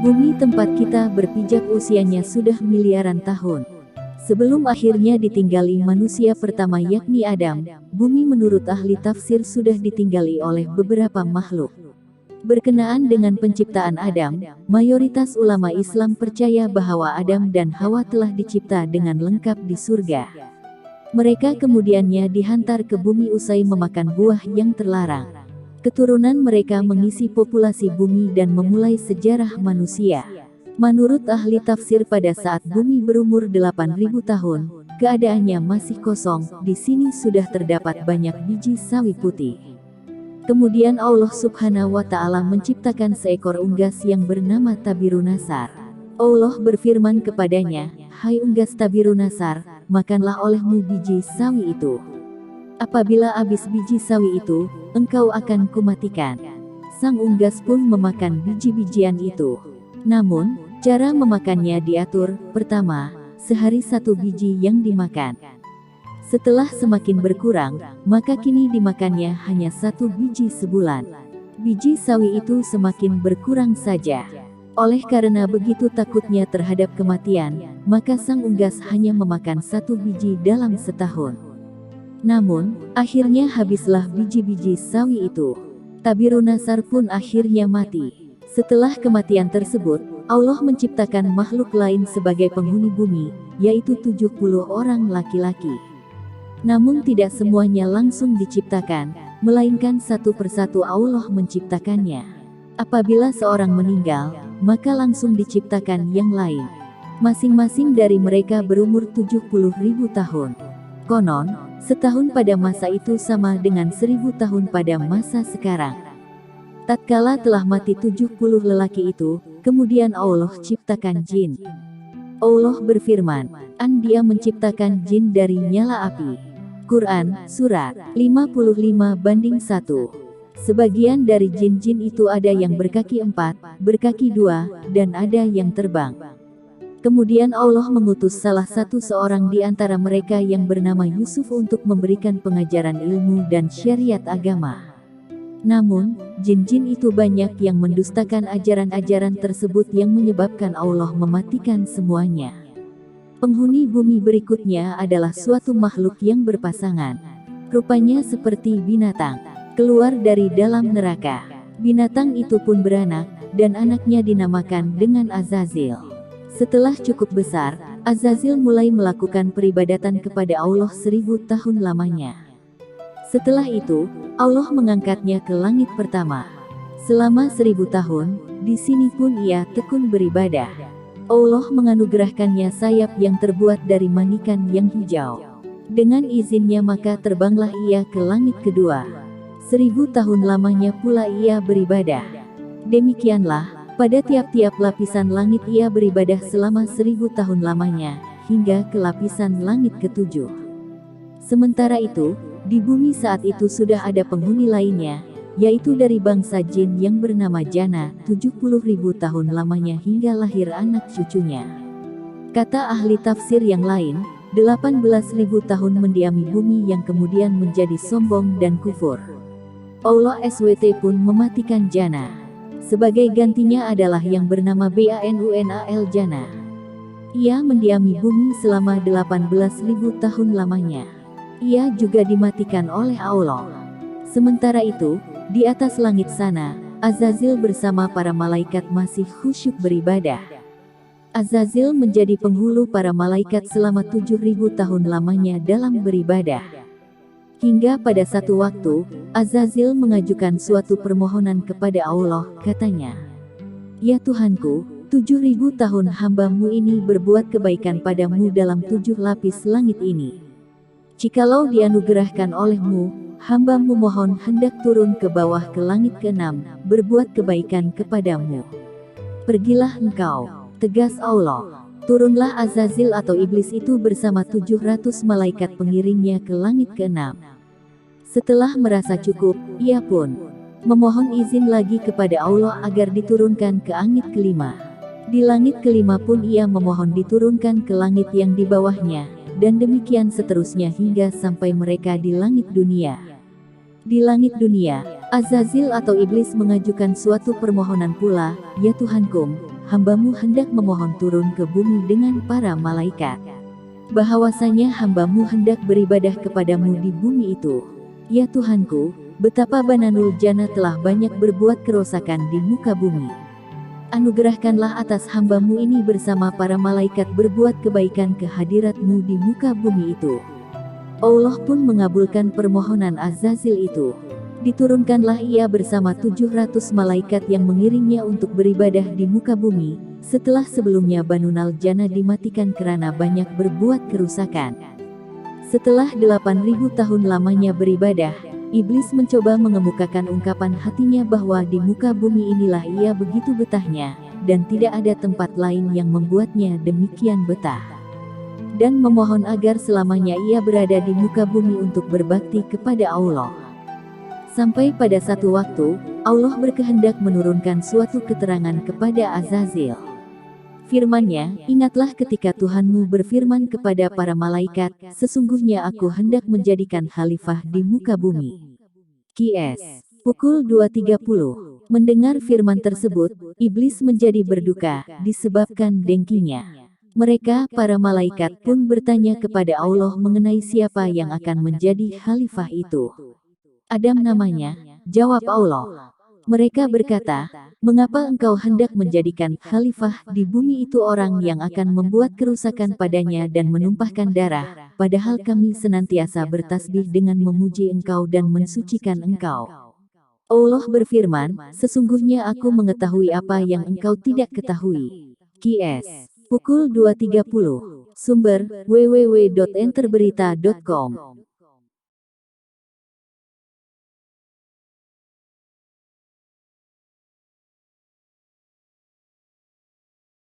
Bumi tempat kita berpijak usianya sudah miliaran tahun. Sebelum akhirnya ditinggali manusia pertama yakni Adam, bumi menurut ahli tafsir sudah ditinggali oleh beberapa makhluk. Berkenaan dengan penciptaan Adam, mayoritas ulama Islam percaya bahwa Adam dan Hawa telah dicipta dengan lengkap di surga. Mereka kemudiannya dihantar ke bumi usai memakan buah yang terlarang. Keturunan mereka mengisi populasi bumi dan memulai sejarah manusia. Menurut ahli tafsir pada saat bumi berumur 8.000 tahun, keadaannya masih kosong, di sini sudah terdapat banyak biji sawi putih. Kemudian Allah Subhanahu wa Ta'ala menciptakan seekor unggas yang bernama Tabirunasar. Allah berfirman kepadanya, "Hai unggas Tabirunasar, makanlah olehmu biji sawi itu. Apabila habis biji sawi itu, engkau akan kumatikan." Sang unggas pun memakan biji-bijian itu. Namun, cara memakannya diatur. Pertama, sehari satu biji yang dimakan. Setelah semakin berkurang, maka kini dimakannya hanya satu biji sebulan. Biji sawi itu semakin berkurang saja. Oleh karena begitu takutnya terhadap kematian, maka sang unggas hanya memakan satu biji dalam setahun. Namun, akhirnya habislah biji-biji sawi itu. Tabirunasar pun akhirnya mati. Setelah kematian tersebut, Allah menciptakan makhluk lain sebagai penghuni bumi, yaitu 70 orang laki-laki. Namun tidak semuanya langsung diciptakan, melainkan satu persatu Allah menciptakannya. Apabila seorang meninggal, maka langsung diciptakan yang lain. Masing-masing dari mereka berumur 70.000 tahun. Konon, setahun pada masa itu sama dengan 1000 tahun pada masa sekarang. Tatkala telah mati 70 lelaki itu, kemudian Allah ciptakan jin. Allah berfirman, Dia menciptakan jin dari nyala api. Quran, Surat 55:1. Sebagian dari jin-jin itu ada yang berkaki 4, berkaki 2, dan ada yang terbang. Kemudian Allah mengutus salah satu seorang di antara mereka yang bernama Yusuf untuk memberikan pengajaran ilmu dan syariat agama. Namun, jin-jin itu banyak yang mendustakan ajaran-ajaran tersebut yang menyebabkan Allah mematikan semuanya. Penghuni bumi berikutnya adalah suatu makhluk yang berpasangan. Rupanya seperti binatang, keluar dari dalam neraka. Binatang itu pun beranak, dan anaknya dinamakan dengan Azazil. Setelah cukup besar, Azazil mulai melakukan peribadatan kepada Allah 1000 tahun lamanya. Setelah itu, Allah mengangkatnya ke langit pertama. Selama 1000 tahun, di sini pun ia tekun beribadah. Allah menganugerahkannya sayap yang terbuat dari manikan yang hijau. Dengan izinnya maka terbanglah ia ke langit kedua. 1000 tahun lamanya pula ia beribadah. Demikianlah, pada tiap-tiap lapisan langit ia beribadah selama 1000 tahun lamanya, hingga ke lapisan langit ketujuh. Sementara itu, di bumi saat itu sudah ada penghuni lainnya, yaitu dari bangsa jin yang bernama Jana, 70.000 tahun lamanya hingga lahir anak cucunya. Kata ahli tafsir yang lain, 18.000 tahun mendiami bumi yang kemudian menjadi sombong dan kufur. Allah SWT pun mematikan Jana. Sebagai gantinya adalah yang bernama Banunal Jana. Ia mendiami bumi selama 18.000 tahun lamanya. Ia juga dimatikan oleh Allah. Sementara itu, di atas langit sana, Azazil bersama para malaikat masih khusyuk beribadah. Azazil menjadi penghulu para malaikat selama 7.000 tahun lamanya dalam beribadah. Hingga pada satu waktu, Azazil mengajukan suatu permohonan kepada Allah, katanya, "Ya Tuhanku, 7.000 tahun hamba-Mu ini berbuat kebaikan padamu dalam 7 lapis langit ini. Jikalau dianugerahkan oleh-Mu, hamba-Mu mohon hendak turun ke bawah ke langit ke-6, berbuat kebaikan kepadamu. Pergilah engkau." Tegas Allah. Turunlah Azazil atau iblis itu bersama 700 malaikat pengiringnya ke langit ke-6. Setelah merasa cukup, ia pun memohon izin lagi kepada Allah agar diturunkan ke langit ke-5. Di langit ke-5 pun ia memohon diturunkan ke langit yang di bawahnya, dan demikian seterusnya hingga sampai mereka di langit dunia. Di langit dunia, Azazil atau iblis mengajukan suatu permohonan pula, "Ya Tuhanku, hambamu hendak memohon turun ke bumi dengan para malaikat. Bahwasanya hambamu hendak beribadah kepadamu di bumi itu. Ya Tuhanku, betapa Bananul Jannah telah banyak berbuat kerusakan di muka bumi. Anugerahkanlah atas hambamu ini bersama para malaikat berbuat kebaikan ke hadiratmu di muka bumi itu. Allah pun mengabulkan permohonan Azazil itu. Diturunkanlah ia bersama 700 malaikat yang mengiringnya untuk beribadah di muka bumi, setelah sebelumnya Banunal Jannah dimatikan karena banyak berbuat kerusakan. Setelah 8.000 tahun lamanya beribadah, Iblis mencoba mengemukakan ungkapan hatinya bahwa di muka bumi inilah ia begitu betahnya, dan tidak ada tempat lain yang membuatnya demikian betah. Dan memohon agar selamanya ia berada di muka bumi untuk berbakti kepada Allah. Sampai pada satu waktu, Allah berkehendak menurunkan suatu keterangan kepada Azazil. Firman-Nya, ingatlah ketika Tuhanmu berfirman kepada para malaikat, sesungguhnya aku hendak menjadikan khalifah di muka bumi. Qs. Pukul 2.30. Mendengar firman tersebut, Iblis menjadi berduka, disebabkan dengkinya. Mereka, para malaikat pun bertanya kepada Allah mengenai siapa yang akan menjadi khalifah itu. Adam namanya, jawab Allah. Mereka berkata, mengapa engkau hendak menjadikan khalifah di bumi itu orang yang akan membuat kerusakan padanya dan menumpahkan darah, padahal kami senantiasa bertasbih dengan memuji engkau dan mensucikan engkau. Allah berfirman, sesungguhnya aku mengetahui apa yang engkau tidak ketahui. Qs. Pukul 2.30. Sumber, www.enterberita.com